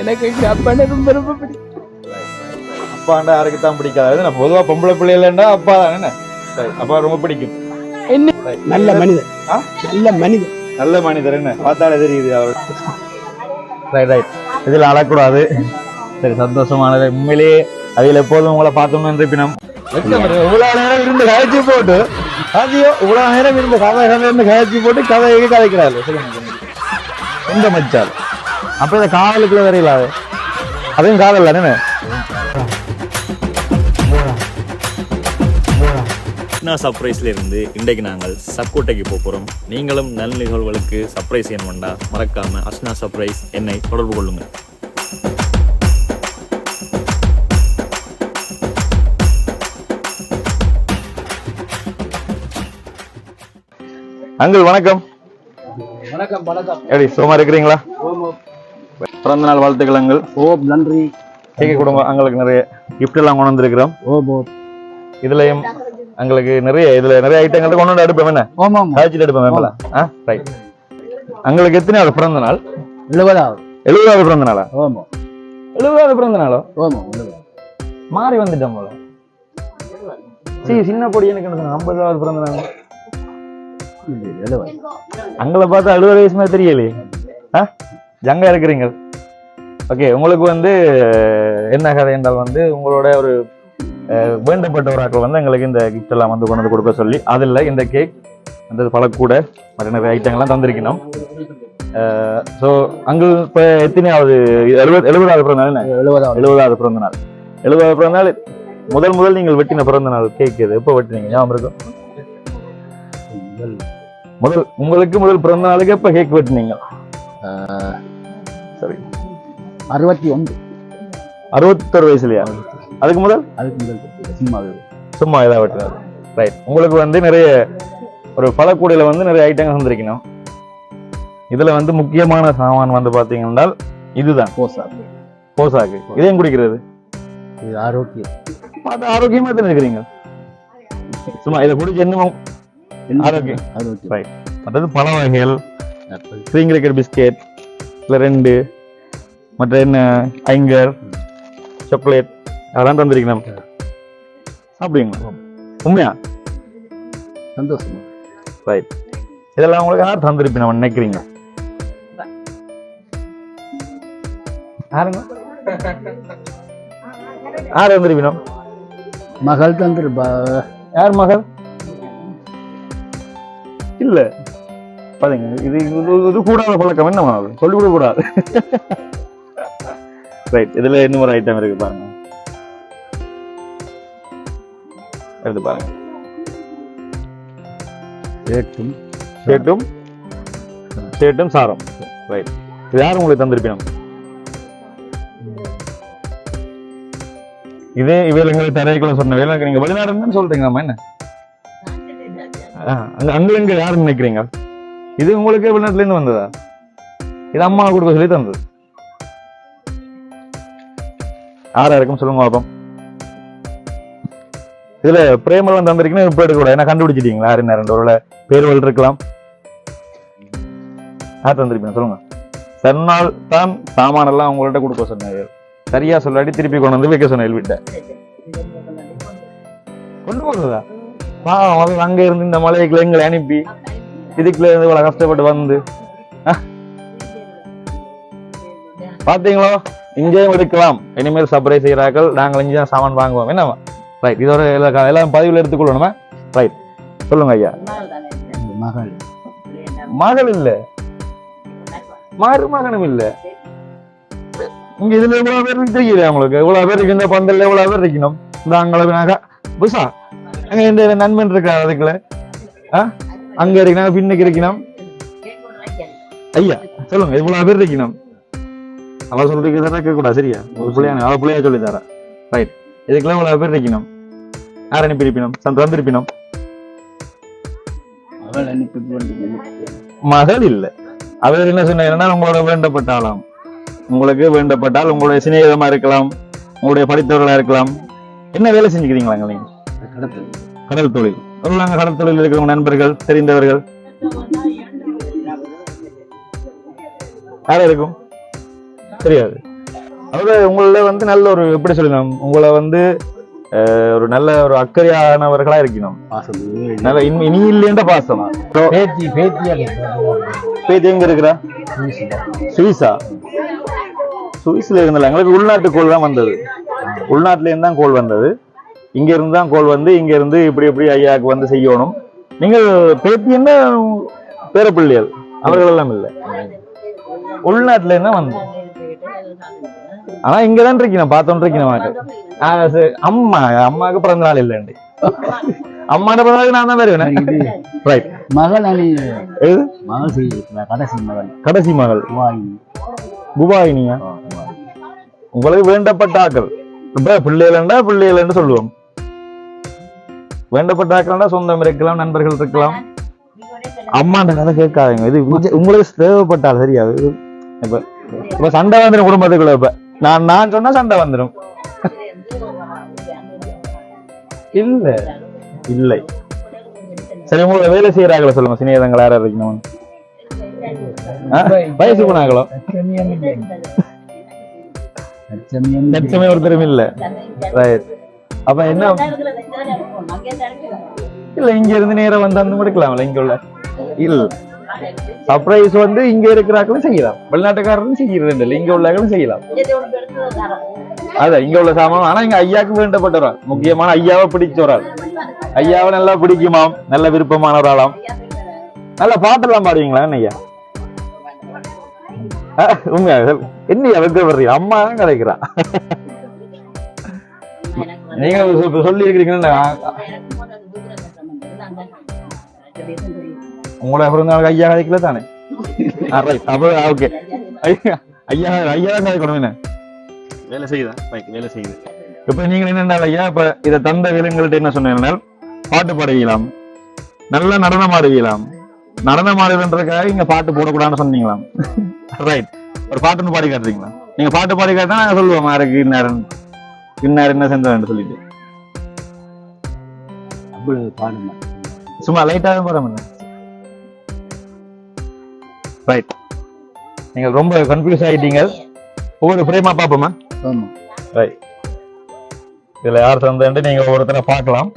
எனக்கு எங்க அப்பான ரொம்ப ரொம்ப பிடிக்கும். அப்பாண்டா யாருக்கு தான் பிடிக்காது. நான் பொதுவா பொம்பளை பிள்ளைலண்டா அப்பா தான் என்ன. சரி, அப்பா ரொம்ப பிடிக்கும். என்ன நல்ல மனிதர். நல்ல மனிதர். நல்ல மனிதர் என்ன பார்த்தாலே தெரியுது அவர். Right right. இதில் அழக்கூடாது. சரி, சந்தோஷமானது. உண்மையிலேயே அதில் எப்போதும் உங்களை பார்த்தோம்னு இருப்பினோம். இவ்வளவு நேரம் இருந்து கதைச்சு போட்டு அதையோ இவ்வளவு நேரம் இருந்து கதைச்சு போட்டு கதையை கதைக்கிறாரு. எந்த மச்சால் அப்ப இந்த காதலுக்குள்ள வரையில அதையும் காதல் தானே. அஸ்னா சர்ப்ரைஸ்ல இருந்து இன்றைக்கு நாங்கள் சக்கோட்டைக்கு போகிறோம். நீங்களும் நல்ல நிகழ்வுகளுக்கு சர்ப்ரைஸ் செய்யணும்டா மறக்காம அஸ்னா சர்ப்ரைஸ் என்னை தொடர்பு கொள்ளுங்க. அங்கிள் வணக்கம். வணக்கம் வணக்கம். எப்படி சுகமா இருக்கிறீங்களா? பிறந்த நாள் வாழ்த்துக்கள் அங்கிள். ஓம் நன்றி. கேட்க குடும்பம் அங்களுக்கு நிறைய கிஃப்ட் எல்லாம் கொண்டு வந்திருக்கிறோம். ஓம் ஓம். இதுலயும் அங்களுக்கு இதுல நிறைய ஐட்டங்கள் கொண்டு வந்து எடுப்போம். என்ன ஓமாம் காய்ச்சிட்டு எடுப்போம். ரைட். அங்களுக்கு எத்தனையாவது பிறந்த நாள்? 70வது பிறந்த நாளா? ஓமோ 70வது பிறந்த நாளோ? ஓமோ மாறி வந்துட்டோம் போல. சின்ன பொடி எனக்கு 50வது பிறந்த நாள். அங்களை பார்த்தா 60 வயசு மாதிரி தெரியலையே. ஜங்கா இருக்கிறீங்க. ஓகே, உங்களுக்கு என்ன கதை என்றால் உங்களோட ஒரு வேண்டப்பட்ட ஒரு ஆக்கள் எங்களுக்கு இந்த கிஃப்ட் எல்லாம் கொண்டு வந்து கொடுக்க சொல்லி அதில் இந்த கேக் அந்த பழக்கூட மற்ற நிறைய ஐட்டங்கள்லாம் தந்திருக்கணும். ஸோ அங்கு இப்போ எத்தனையாவது 70வது பிறந்த நாள்? 70வது பிறந்த நாள். 70வது பிறந்த நாள் முதல் நீங்கள் வெட்டின பிறந்த நாள் கேக் இது எப்போ வெட்டினீங்க ஞாபகம் இருக்கும்? உங்களுக்கு முதல் பிறந்த நாளுக்கு எப்ப கேக் வெட்டினீங்க? சரி, 61 வயசுலயா? அதுக்கு முதல் சும்மா ஏதாவது வெட்டினது. ரைட். உங்களுக்கு நிறைய ஒரு பழக்கூடையில நிறைய ஐட்டங்கள் வந்திருக்கணும். இதுல முக்கியமான சாமான் பாத்தீங்கன்னா இதுதான் போசாக்கு. இதையும் குடிக்கிறது ஆரோக்கியமா தான் இருக்கிறீங்க. சும்மா இதை குடிச்சு என்ன ஆரோக்கியம். ரைட். மற்றது பழ வகைகள், ஸ்ப்ரிங் கிரேக்கர் பிஸ்கெட், இல்லை 2 மற்ற என்ன ஐங்கர் சாக்லேட் அதெல்லாம் தந்திருக்கணும். சாப்பிடுவீங்களா? உண்மையா? சந்தோஷம். ரைட். இதெல்லாம் உங்களுக்கு யார் தந்திருப்பீங்க நம்ம நினைக்கிறீங்க? யார் தந்திருப்பீங்க? மகள் தந்திருப்பா. யார் மகள்? இல்ல பாருங்க, இது கூடாத பழக்கம். என்ன சொல்லிவிட கூடாது. ரைட். இதுல இன்னும் ஒரு ஐட்டம் இருக்கு பாருங்க, எடுத்து பாருங்க. சேட்டும் சாரம். ரைட். இது யாரும் உங்களுக்கு தந்திருப்பீங்க? இதே இவங்களுக்கு தரைக்குள்ள சொன்ன வேலை நீங்க வெளிநாடுன்னு சொல்றீங்க. என்ன அங்க யாருன்னு நினைக்கிறீங்க? இது உங்களுக்கு வெளிநாட்டுல இருந்து வந்ததா? இது அம்மா கொடுக்க சொல்லி தந்தது. யாரா இருக்கும் சொல்லுங்க பாப்போம். இதுல பிரேமெல்லாம் தந்திருக்கீங்க. இப்ப எடுக்க கூட என்ன கண்டுபிடிச்சிட்டீங்களா? யாரு நேரம் ஒரு பேர்கள் இருக்கலாம். யார் தந்திருப்பீங்க சொல்லுங்க. சொன்னால் தான் சாமான எல்லாம் உங்கள்ட்ட கொடுக்க சொன்னாங்க. சரியா சொல்லாடி திருப்பி கொண்டு வைக்க சொன்ன வீட்டை கொண்டு போறதா? அங்க இருந்து இந்த மலைக்குள்ள எங்களை அனுப்பி இதுக்குள்ள இருந்து இவ்வளவு கஷ்டப்பட்டு பாத்தீங்களோ? இங்கேயும் எடுக்கலாம். இனிமேல் சர்ப்ரைஸ் செய்யறாக்கள் நாங்கள் இங்கே தான் சாமான் வாங்குவோம். என்னவா? ரைட். இதோட எல்லாம் பதிவுல எடுத்துக்கொள்ளணுமா? ரைட். சொல்லுங்க ஐயா. மகள் இல்ல, மருமகனும் இல்ல. இங்க இதுல இவ்வளவு பேர் தெரியல உங்களுக்கு. இவ்வளவு பேர் இருக்கு. இந்த பந்தல்ல இவ்வளவு பேர் இருக்கணும். நாங்க புதுசா அங்க இந்த நண்பன் இருக்கா? அதுக்குள்ள அங்க இருக்கணும், பின்னுக்கு இருக்கணும். ஐயா சொல்லுங்க, இவ்வளவு பேர் இருக்கணும். அவ சொல்றீங்க கேட்க கூடாது. சரியா? ஒரு பிள்ளையான அவ பிள்ளையா சொல்லி தர. ரைட். இதுக்கெல்லாம் இவ்வளவு பேர் இருக்கணும். யார் அனுப்பியிருப்பினோம்? வந்திருப்பினோம். மகள் இல்ல. அவர் என்ன சொன்னா, உங்களோட வேண்டப்பட்டாலாம். உங்களுக்கு வேண்டப்பட்டால் உங்களுடைய சிநேகிதமா இருக்கலாம், உங்களுடைய படித்தவர்களா இருக்கலாம். என்ன வேலை செஞ்சுக்கிறீங்களா நீங்க? கடல் தொழில். கடல் தொழில் இருக்கிறவங்க நண்பர்கள் தெரிந்தவர்கள் யாரா இருக்கும்? தெரியாது. அதாவது உங்கள வந்து நல்ல ஒரு எப்படி சொல்லணும், உங்களை வந்து ஒரு நல்ல ஒரு அக்கறையானவர்களா இருக்கணும். நல்ல இனி இல்லைன்ற பாசம். பேத்தி எங்க இருக்கிறா? சுவிஸா? சுவிஸ்ல இருந்தால எங்களுக்கு உள்நாட்டு கோல் தான் வந்தது. உள்நாட்டுல இருந்து தான் கோல் வந்தது. இங்க இருந்து தான் கோல் வந்து இங்க இருந்து இப்படி ஐயாவுக்கு வந்து செய்யணும். நீங்கள் பேத்தி என்ன பேரப்பிள்ளைகள் அவர்கள் எல்லாம் இல்லை, உள்நாட்டுல என்ன வந்து. ஆனா இங்கதான் இருக்கணும், பார்த்தோன்னு இருக்கணும். அம்மாவுக்கு பிறந்த நாள் இல்லைண்டு. அம்மாட பிறந்த நாளுக்கு நான் தான் வருவேன். மகள் கடைசி மகள் குபாயினியா? உங்களுக்கு வேண்டப்பட்ட ஆக்கள். இப்ப பிள்ளைகள் சொல்லுவோம். வேண்டப்பட்ட ஆக்கள்னா சொந்தம் இருக்கலாம், நண்பர்கள் இருக்கலாம். அம்மாண்ட கதை கேட்காதீங்க. இது உங்களுக்கு தேவைப்பட்டால் சரியாது. இப்ப சண்டை வந்துடும் குடும்பத்துக்குள்ள. இப்ப நான் சொன்னா சண்டை வந்துடும். இல்லை சரி, உங்களை வேலை செய்யறாங்களா சொல்லுங்க. சிநேகிதங்கள் யாரா இருக்கணும்? வயசு போனாங்களோ? லட்சமே ஒருத்தரும் இல்ல. அப்ப என்ன இல்ல, இங்க இருந்து நேரம் வந்து அந்த முடிக்கலாம்ல. இங்க உள்ள இல்ல சர்ப்ரைஸ் வந்து இங்க இருக்கிறாக்களும் செய்யலாம், வெளிநாட்டுக்காரரும் செய்யறது இல்லை, இங்க உள்ளாக்களும் செய்யலாம். அதான் இங்க உள்ள சாமான். ஆனா இங்க ஐயாவுக்கு வேண்டப்பட்டவரால், முக்கியமான ஐயாவை பிடிச்சவரால். ஐயாவை நல்லா பிடிக்குமாம், நல்ல விருப்பமான ஒரு ஆளாம். நல்ல பாட்டெல்லாம் பாடுவீங்களா ஐயா? உங்க என்ன வைக்க வர்றீங்க? அம்மா தான் கிடைக்கிறா. நீங்க சொல்லி இருக்கிறீங்கன்னா உங்களோட பிறந்த நாளுக்கு ஐயா கதைக்கல தானே? ஓகே, ஐயா தான் கதைக்கணும். என்ன வேலை செய்யுது. இப்ப நீங்க என்ன ஐயா, இப்ப இதை தந்த விலங்குகள்ட்ட என்ன சொன்னீங்கன்னா, பாட்டு பாடுவீங்களாம், நல்லா நடனம் ஆடுவீங்களாம். நடனம் ஆடுதுன்றதுக்காக இங்க பாட்டு போடக்கூடாதுன்னு சொன்னீங்களாம். ரைட், ஒரு பாட்டுன்னு பாடி காட்டுறீங்களா? நீங்க பாட்டு பாடி காட்டினா நாங்க சொல்லுவோம் யாருக்கு இன்னார் என்ன செஞ்சோன்னு சொல்லிட்டு. சும்மா லைட்டாக போறோம். ரைட், நீங்கள் ரொம்ப கன்ஃபியூஸ் ஆகிட்டீங்க. ஒவ்வொரு பிரேமா பாப்போமா? ரைட், இதுல யார் தந்தேன்ட்டு நீங்க ஒவ்வொருத்தரை பார்க்கலாம்.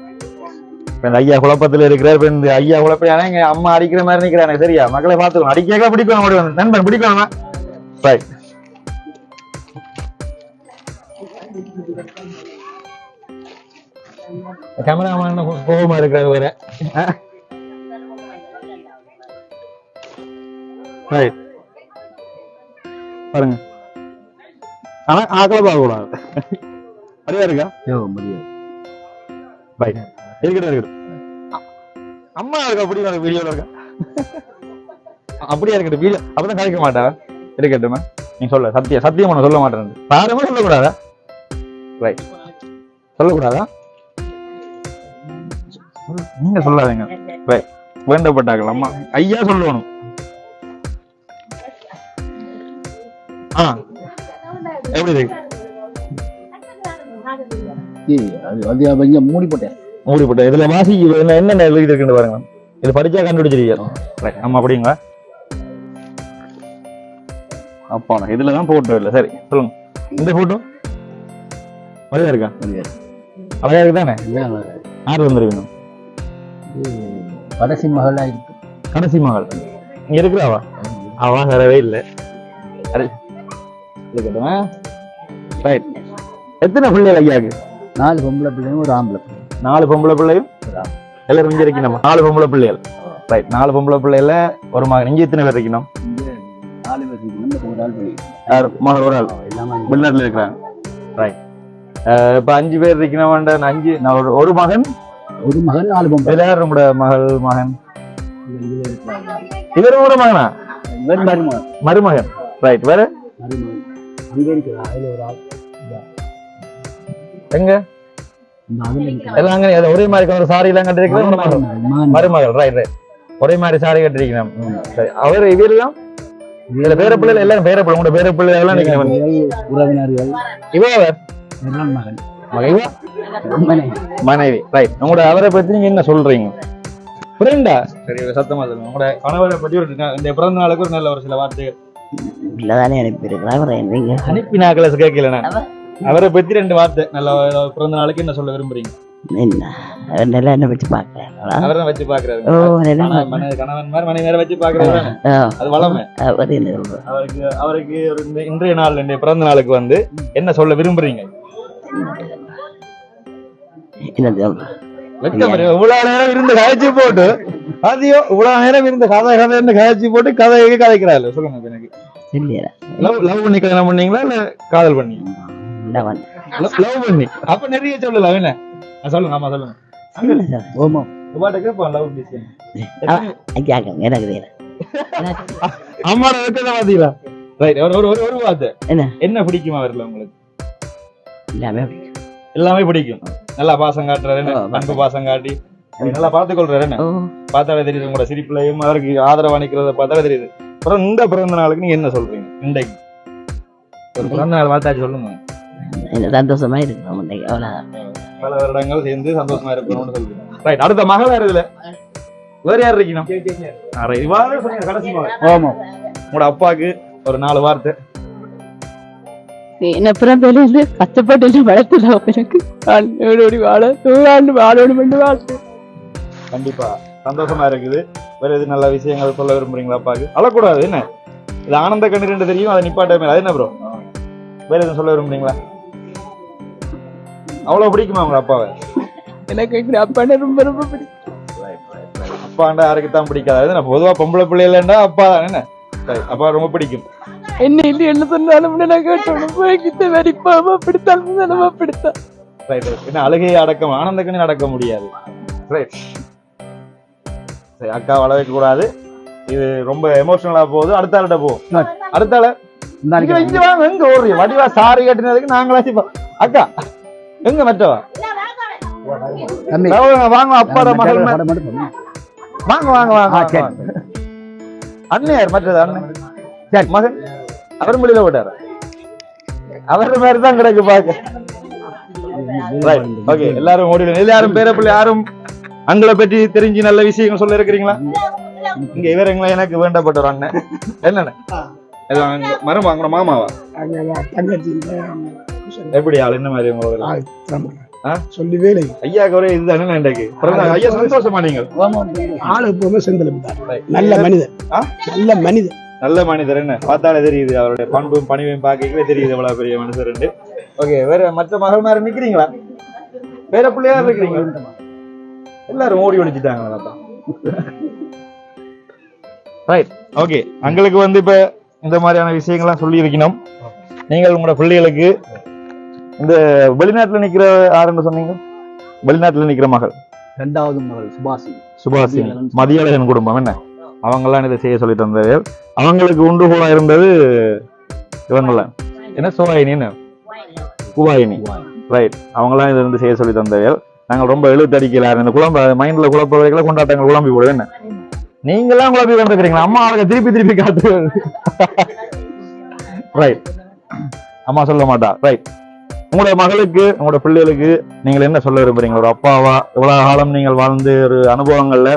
ஐயா குழப்பத்தில் இருக்கிறார். இந்த ஐயா குழப்பம் எங்க அம்மா அடிக்கிற மாதிரி நிற்கிறானே. சரியா மக்களை பார்த்துக்கணும். அடிக்க பிடிக்கணும், ஓடி வந்து நண்பன் பிடிக்கணுமா? ரைட், கேமராமேன் கோபமா இருக்கிற வேற. ரைட், பாருங்க. ஆனா ஆக்களை பார்க்க கூடாது. மரியாதை இருக்கா? ரைட், இருக்கட்டும். அம்மா இருக்கா? அப்படி வீடியோல இருக்கா? அப்படியே இருக்கட்டும். வீடியோ அப்பதான் கழிக்க மாட்டா. இருக்கட்டுமா? நீ சொல்ல சத்தியம் சொல்ல மாட்டேன். யாருமே சொல்லக்கூடாதா? ரைட், சொல்லக்கூடாதா? நீங்க சொல்லாதீங்க. வேண்டப்பட்டார்கள் அம்மா ஐயா சொல்லணும். எப்படி இருக்கு? மூடி போட்டேன். இதுல வாசி என்ன எழுதி இருக்குன்னு பாருங்க. இது படிச்சா கண்டுபிடிச்சிருக்கீங்க. ஆமா, அப்படிங்களா? அப்பா இதுலதான் போட்டோ இல்ல. சரி சொல்லுங்க, இந்த போட்டோ மரியாதை இருக்கா? அழகா இருக்குதானே? யார் வந்துருக்கணும்? கடைசி மகளா இருக்கு. கடைசி மகள் இங்க இருக்கிறாவா? அவா வரவே இல்லை. ரைட், எத்தனை பிள்ளைகள் ஐயாக்கு? 4 பொம்பளை பிள்ளையும் ஒரு ஆம்பளை பிள்ளை. 4 பொம்பளை பிள்ளையும் எல்லாரும் இங்க இருக்கணும். 4 பொம்பளை பிள்ளைகள். ரைட், 4 பொம்பளை பிள்ளைல ஒரு மகன். இங்க எத்தனை பேர் இருக்கணும்? 4 பேர் இருக்கணும். ஒரு ஆள் பிள்ளை. மகள் ஒரு ஆள் வெளிநாட்டுல இருக்கிறாங்க. ரைட், இப்ப 5 பேர் இருக்கணும். 5 ஒரு மகன், ஒரு மகன், 4 பொம்பளை. எல்லாரும் கூட மகன். இவரும் ஒரு மகனா? மருமகன். ரைட், வேற எங்க எல்லாம் அங்க ஒரே மாதிரி ஒரு சாரி எல்லாம் கட்டிருக்கிறேன். மருமகள். ரைட் ரைட், ஒரே மாதிரி சாரி கட்டிருக்கணும். அவர் இவரெல்லாம் இதுல பேர பிள்ளைகள் எல்லாரும் பேர பிள்ளை. உங்களோட பேர பிள்ளை எல்லாம் நீங்க உறவினர்கள். இவர் மனைவி. ரைட், உங்களோட அவரை பத்தி நீங்க என்ன சொல்றீங்க? ஃப்ரெண்டா? சரி, சத்தமா சொல்லுங்க. உங்களோட கணவரை பத்தி இந்த பிறந்த நாளுக்கு ஒரு நல்ல ஒரு சில வார்த்தைகள் இல்லதானே அனுப்பியிருக்கிறேன் நீங்க அனுப்பினாக்களை கேட்கல அவரை பத்தி 2 வார்த்தை நல்ல பிறந்த நாளுக்கு என்ன சொல்ல விரும்புறீங்க? என்ன நல்லா என்ன வச்சு பார்க்கிறேன் அவரை வச்சு பாக்குறாரு. ஓ நல்லா கணவன் மாதிரி மனைவி வச்சு பாக்குறாரு. அது வளமை. அவருக்கு ஒரு இன்றைய நாள் பிறந்த நாளுக்கு வந்து என்ன சொல்ல விரும்புறீங்க? இவ்வளவு நேரம் இருந்து கதைச்சு போட்டு அதையோ இவ்வளவு நேரம் இருந்து கதை கதைச்சு போட்டு கதையை கதைக்கிறாரு. சொல்லுங்க எனக்கு. லவ் பண்ணி கல்யாணம் பண்ணீங்களா இல்ல காதல் பண்ணி? லவ் பண்ணி. அப்ப நிறைய சொல்லலாம் என்ன சொல்லுங்க. ஆமா சொல்லுங்க. அம்மாட வெக்கதான் பாத்தீங்களா? ஒரு வார்த்தை என்ன பிடிக்குமா வரல உங்களுக்கு? எல்லாமே பிடிக்கும். நல்லா பாசம் காட்டுறாரு, அன்பு பாசம் காட்டி நல்லா பார்த்துக்கொள்றாரு. என்ன பார்த்தாலே தெரியுது உங்களோட சிரிப்புலையும் அவருக்கு ஆதரவு அளிக்கிறத பார்த்தாலே தெரியுது. அப்புறம் இந்த பிறந்த நாளுக்கு நீங்க என்ன சொல்றீங்க? இன்றைக்கு ஒரு பிறந்த நாள் வாழ்த்தாச்சு சொல்லுங்க. சந்தோஷமா இருக்கு. பல வருடங்கள் சேர்ந்து சந்தோஷமா இருக்கணும்னு சொல்றீங்க. ரைட். அடுத்த மகள் வேற இதுல வேற யார் இருக்கணும்? கடைசி மகள். உங்களோட அப்பாவுக்கு ஒரு 4 வார்த்தை. என்ன பிறந்ததுல இருந்து கஷ்டப்பட்டு வளர்த்துல எனக்கு வாழணும் வாழ்த்து. கண்டிப்பா சந்தோஷமா இருக்குது. வேற எது நல்ல விஷயங்கள் சொல்ல விரும்புறீங்களா அப்பாவுக்கு? அழக்கூடாது. என்ன இது ஆனந்த கண்ணீர் தெரியும், அதை நிப்பாட்ட அது என்ன ப்ரோ? வேற எதுவும் சொல்ல விரும்புறீங்களா? அவ்வளவு பிடிக்குமா உங்க அப்பாவை? எனக்கு அப்பாண்ட ரொம்ப ரொம்ப பிடிக்கும். அப்பாண்டா யாருக்குத்தான் பிடிக்காது. நான் பொதுவா பொம்பளை பிள்ளைலண்டா அப்பா தான். என்ன அப்பா ரொம்ப பிடிக்கும். என்ன இல்லை என்ன சொன்னாலும் நான் கேட்டோம் வரிப்பாம பிடித்தாலும் பிடித்தான். என்ன அழுகையை அடக்கம் ஆனந்த கண்ணீர் அடக்க முடியாது. அக்கா வள வைக்க கூடாது. இது ரொம்ப எமோஷனலா போகுது. அடுத்த ஆள்கிட்ட போகும். அடுத்த ஆள எங்க ஓடுறீங்க? வடிவா சாரி கட்டினதுக்கு நாங்களாச்சும் அக்கா எங்க மற்றவா வாங்க. அப்பாட மகள் வாங்க வாங்க வாங்க. அண்ணையார் மற்றது அண்ணன் மகன் அவர் மொழியில போட்டாரு. அவர மாதிரிதான் கிடக்கு பாக்க. ஓகே எல்லாரும் ஓடிடும். எல்லாரும் பேரப்பிள்ளை யாரும் அங்களை பற்றி தெரிஞ்சு நல்ல விஷயங்கள் சொல்ல இருக்கிறீங்களா? இங்க இவருங்களா எனக்கு வேண்டப்பட்ட ஒரு அண்ணன். என்னண்ணே மரம் வாங்கின மாமாவா? எப்படி ஆள் என்ன மாதிரி சொல்லி வேலை ஐயாக்கு ஒரே இதுதானே இன்றைக்கு ஐயா சந்தோஷமா? நீங்கள் ஆளு எப்பவுமே செந்தல நல்ல மனிதர். நல்ல மனிதர். நல்ல மனிதர். என்ன பார்த்தாலே தெரியுது அவருடைய பண்பும் பணிவையும் பார்க்கவே தெரியுது எவ்வளவு பெரிய மனுஷர். ஓகே வேற மற்ற மகள் மாதிரி நிக்கிறீங்களா? வேற பிள்ளையா இருக்கிறீங்க? எல்லாரும் ஓடி ஒழிச்சுட்டாங்க. ரைட். ஓகே அங்களுக்கு வந்து இப்ப இந்த மாதிரியான விஷயங்கள்லாம் சொல்லி இருக்கணும். நீங்கள் உங்களோட பிள்ளைகளுக்கு இந்த வெளிநாட்டுல நிக்கிற யாருன்னு சொன்னீங்க? வெளிநாட்டுல நிக்கிற மகள் 2வது மகள் சுபாஷினி மதியழகன் குடும்பம். என்ன அவங்கெல்லாம் இதை செய்ய சொல்லி தந்தவர்கள். அவங்களுக்கு உண்டுகோலா இருந்தது இவங்கெல்லாம் என்ன சோவாயினி என்ன குவாயினி. ரைட். அவங்கெல்லாம் இதை வந்து செய்ய சொல்லி தந்தவர்கள். நாங்கள் ரொம்ப எழுத்தடிக்கல இந்த குழம்பு மைண்ட்ல குழப்ப கொண்டாட்டங்கள் குழம்பி போடுது. என்ன நீங்கெல்லாம் குழப்பி கொண்டிருக்கிறீங்களா? அம்மா அவளுக்கு திருப்பி காத்து. ரைட். அம்மா சொல்ல மாட்டா. ரைட். உங்களோட மகளுக்கு உங்களோட பிள்ளைகளுக்கு நீங்கள் என்ன சொல்ல விரும்புறீங்க? ஒரு அப்பாவா இவ்வளவு காலம் நீங்கள் வாழ்ந்து ஒரு அனுபவங்கள்ல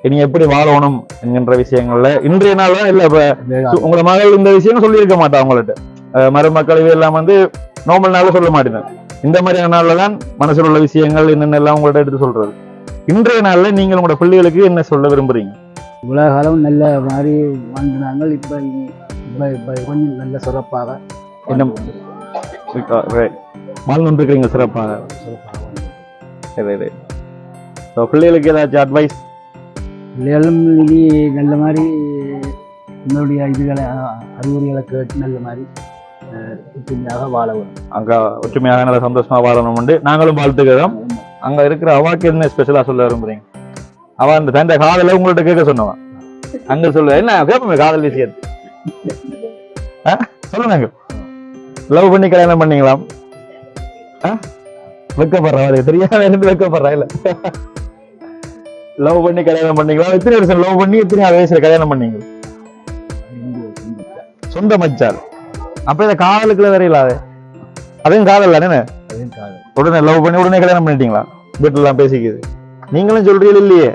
இனி எப்படி வாழணும் என்கின்ற விஷயங்கள்ல இன்றைய நாள் தான் இல்ல இப்ப உங்களோட மகள் இந்த விஷயம் சொல்லியிருக்க மாட்டா. அவங்கள்ட்ட மருமக்கள் இதெல்லாம் வந்து நார்மல் நாள்ல சொல்ல மாட்டேன். இந்த மாதிரியான நாள்ல தான் மனசில் உள்ள விஷயங்கள் என்னென்ன எல்லாம் உங்கள்ட்ட எடுத்து சொல்றது. இன்றைய நாள்ல நீங்கள் உங்களோட பிள்ளைகளுக்கு என்ன சொல்ல விரும்புறீங்க? இவ்வளவு காலம் நல்ல மாதிரி வாழ்ந்தாங்க. இப்ப கொஞ்சம் நல்ல சிறப்பாக என்ன வாழ்ந்துருக்கிறீங்க சிறப்பாக. பிள்ளைகளுக்கு ஏதாச்சும் அட்வைஸ்? பிள்ளைகளும் நல்ல மாதிரி என்னுடைய இதுகளை அறிவுரைகளை கேட்டு நல்ல மாதிரி ஒற்றுமையாக வாழ வேணும். அங்க ஒற்றுமையாக நல்ல சந்தோஷமா வாழணும் உண்டு. நாங்களும் வாழ்த்துக்கிறோம். அங்க இருக்கிற அவாக்கு என்ன ஸ்பெஷலா சொல்ல விரும்புறீங்க? அவ அந்த தந்த காதல உங்கள்ட்ட கேட்க சொன்னவன் அங்க சொல்ல என்ன கேட்போமே காதல் விஷயத்து சொல்லுங்க. லவ் பண்ணி கல்யாணம் பண்ணீங்களாம்? வெக்கப்படுறா தெரியாம இருந்து வெக்கப்படுறா இல்ல? லவ் பண்ணி கல்யாணம் பண்ணீங்களா? எத்தனை வருஷம் லவ் பண்ணி எத்தனை வயசுல கல்யாணம் பண்ணீங்க? சொந்த மச்சார். அப்ப இத காதலுக்குள்ள வரையிலாது அதையும் காதல் தானே? உடனே லவ் பண்ணி உடனே கல்யாணம் பண்ணிட்டீங்களா? வீட்டுல எல்லாம் பேசிக்குது. நீங்களும் சொல்றீங்க இல்லையே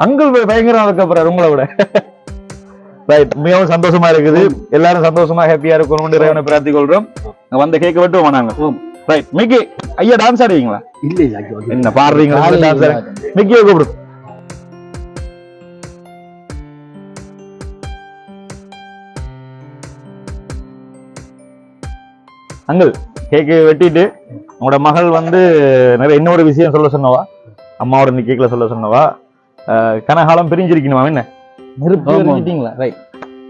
அங்கிள் பயங்கரம் வைக்கப்படுறாரு உங்களை விட. ரைட், மிகவும் சந்தோஷமா இருக்குது. எல்லாரும் சந்தோஷமா ஹாப்பியா இருக்கணும்னு இறைவனை பிரார்த்திக் கொள்றோம். வந்த கேக்க வெட்டுவோம் நாங்க. ரைட், மிக்கி ஐயா டான்ஸ் ஆடுவீங்களா? இல்ல இல்ல என்ன பாடுறீங்களா? டான்ஸ் மிக்கியை கூப்பிடு. அங்கிள் கேக்கு வெட்டிட்டு உங்களோட மகள் வந்து நிறைய இன்னொரு விஷயம் சொல்ல சொன்னவா, அம்மாவோட இந்த கேக்ல சொல்ல சொன்னவா, கனகாலம் பிரிஞ்சிருக்கணுமா? என்ன நெருப்பு எரிஞ்சிட்டீங்களா? ரைட்,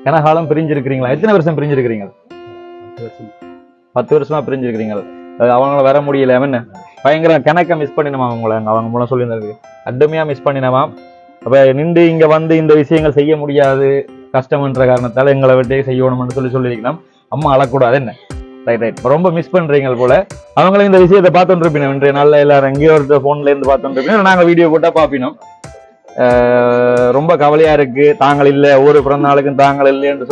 கனகாலம் பிரிஞ்சிருக்கிறீங்களா? எத்தனை வருஷம் பிரிஞ்சிருக்கிறீங்க? 10 வருஷமா பிரிஞ்சிருக்கிறீங்க. அவங்கள வர முடியல. என்ன பயங்கர கணக்க மிஸ் பண்ணினமா அவங்கள, அவங்க மூலம் சொல்லியிருந்தது அட்டுமையா மிஸ் பண்ணினமா. அப்ப நின்று இங்க வந்து இந்த விஷயங்கள் செய்ய முடியாது கஷ்டம்ன்ற காரணத்தால எங்களை விட்டு செய்யணும்னு சொல்லியிருக்கலாம். அம்மா அழக்கூடாது. என்ன ரைட் ரைட், ரொம்ப மிஸ் பண்றீங்க போல. அவங்களும் இந்த விஷயத்தை பார்த்துட்டு இருப்பினோம். இன்றைய நாள்ல எல்லாரும் எங்கேயோ ஒரு போன்ல இருந்து பார்த்துட்டு இருப்பினோம். நாங்க வீடியோ போட்டா பாப்பினோம். ரொம்ப கவலையா இருக்கு. தாங்கள் இல்லை, ஒவ்வொரு பிறந்த நாளுக்கும் தாங்கள் இல்லை என்று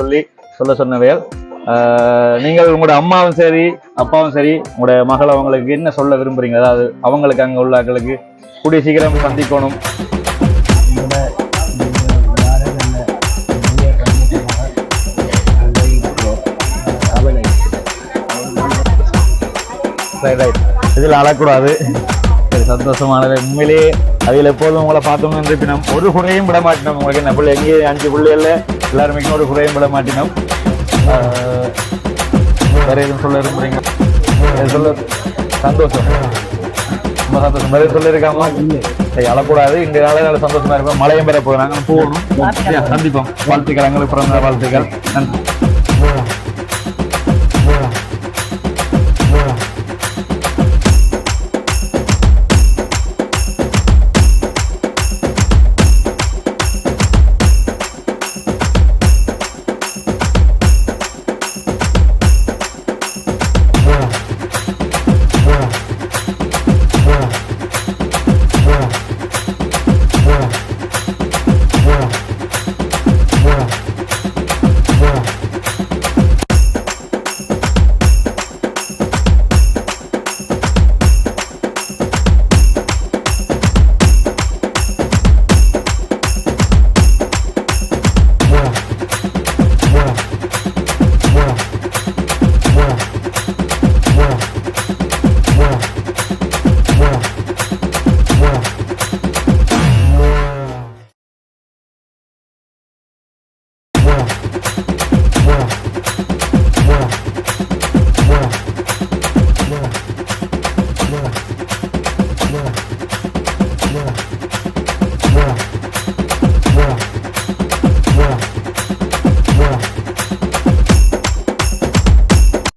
சொல்ல சொன்னவையால் நீங்கள் உங்களோட அம்மாவும் சரி அப்பாவும் சரி உங்களோட மகள் அவங்களுக்கு என்ன சொல்ல விரும்புறீங்க? அதாவது அவங்களுக்கு அங்க உள்ள ஆட்களுக்கு கூடிய சீக்கிரம் சந்திக்கணும். இதில் அழக்கூடாது. சரி, சந்தோஷமானது உண்மையிலேயே. அதில் எப்போதும் உங்களை பார்த்தோம்னு இருப்பினோம். ஒரு குறையும் விட மாட்டினோம். உங்களுக்கு என்ன பிள்ளை எங்கேயே 5 பிள்ளைகள்ல எல்லாருமே ஒரு குறையும் விட மாட்டினோம். வேற எதுவும் சொல்ல விரும்புறீங்க? சொல்ல சந்தோஷம், ரொம்ப சந்தோஷம். வேற சொல்லியிருக்காமா? சரி, அழக்கூடாது. இந்த நாள சந்தோஷமா இருப்போம். மழையும் பெற போகிறாங்க, போகணும். சந்திப்போம். வாழ்த்துக்கள், எங்களுக்கு பிறந்த வாழ்த்துக்கள். நன்றி.